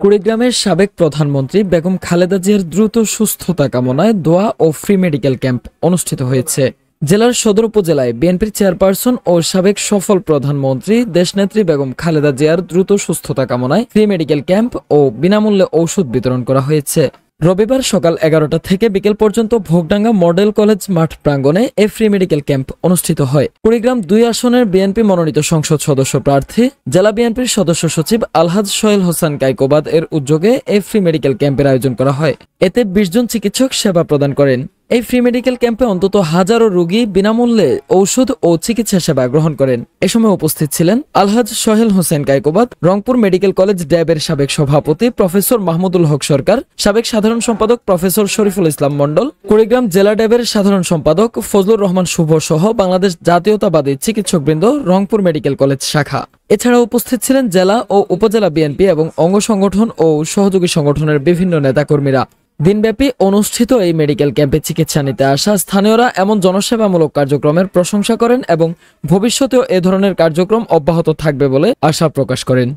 কুড়িগ্রামের সাবেক প্রধানমন্ত্রী বেগম খালেদা জিয়ার দ্রুত সুস্থতা কামনায় দোয়া ও ফ্রি মেডিকেল ক্যাম্প অনুষ্ঠিত হয়েছে। জেলার সদর উপজেলায় বিএনপির চেয়ারপারসন ও সাবেক সফল প্রধানমন্ত্রী দেশনেত্রী বেগম খালেদা জিয়ার দ্রুত সুস্থতা কামনায় ফ্রি মেডিকেল ক্যাম্প ও বিনামূল্যে ঔষধ বিতরণ করা হয়েছে। রবিবার সকাল 11টা থেকে বিকেল পর্যন্ত ভোগডাঙ্গা মডেল কলেজ মাঠ প্রাঙ্গণে এ ফ্রি মেডিকেল ক্যাম্প অনুষ্ঠিত হয়। কুড়িগ্রাম 2 আসনের বিএনপি মনোনীত সংসদ সদস্য প্রার্থী জেলা বিএনপির সদস্য সচিব আলহাজ সোহেল হোসেন কাইকোবাদ এর উদ্যোগে এই ফ্রি মেডিকেল ক্যাম্পের আয়োজন করা হয়। এতে 20 জন চিকিৎসক সেবা প্রদান করেন। এই ফ্রি মেডিকেল ক্যাম্পে অন্তত হাজারো রোগী বিনামূল্যে ঔষধ ও চিকিৎসা সেবা গ্রহণ করেন। এ সময় উপস্থিত ছিলেন আলহাজ সোহেল হোসেন কাইকোবাদ, রংপুর মেডিকেল কলেজ ড্যাবের সাবেক সভাপতি প্রফেসর মাহমুদুল হক সরকার, সাবেক সাধারণ সম্পাদক প্রফেসর শরীফুল ইসলাম মন্ডল, কুড়িগ্রাম জেলা ড্যাবের সাধারণ সম্পাদক ফজলুর রহমান শুভ সহ বাংলাদেশ জাতীয়তাবাদী চিকিৎসকবৃন্দ, রংপুর মেডিকেল কলেজ শাখা। এছাড়া উপস্থিত ছিলেন জেলা ও উপজেলা বিএনপি এবং অঙ্গ সংগঠন ও সহযোগী সংগঠনের বিভিন্ন নেতাকর্মীরা। দিনব্যাপী অনুষ্ঠিত এই মেডিকেল ক্যাম্পে চিকিৎসা নিতে আসা স্থানীয়রা এমন জনসেবামূলক কার্যক্রমের প্রশংসা করেন এবং ভবিষ্যতেও এ ধরনের কার্যক্রম অব্যাহত থাকবে বলে আশা প্রকাশ করেন।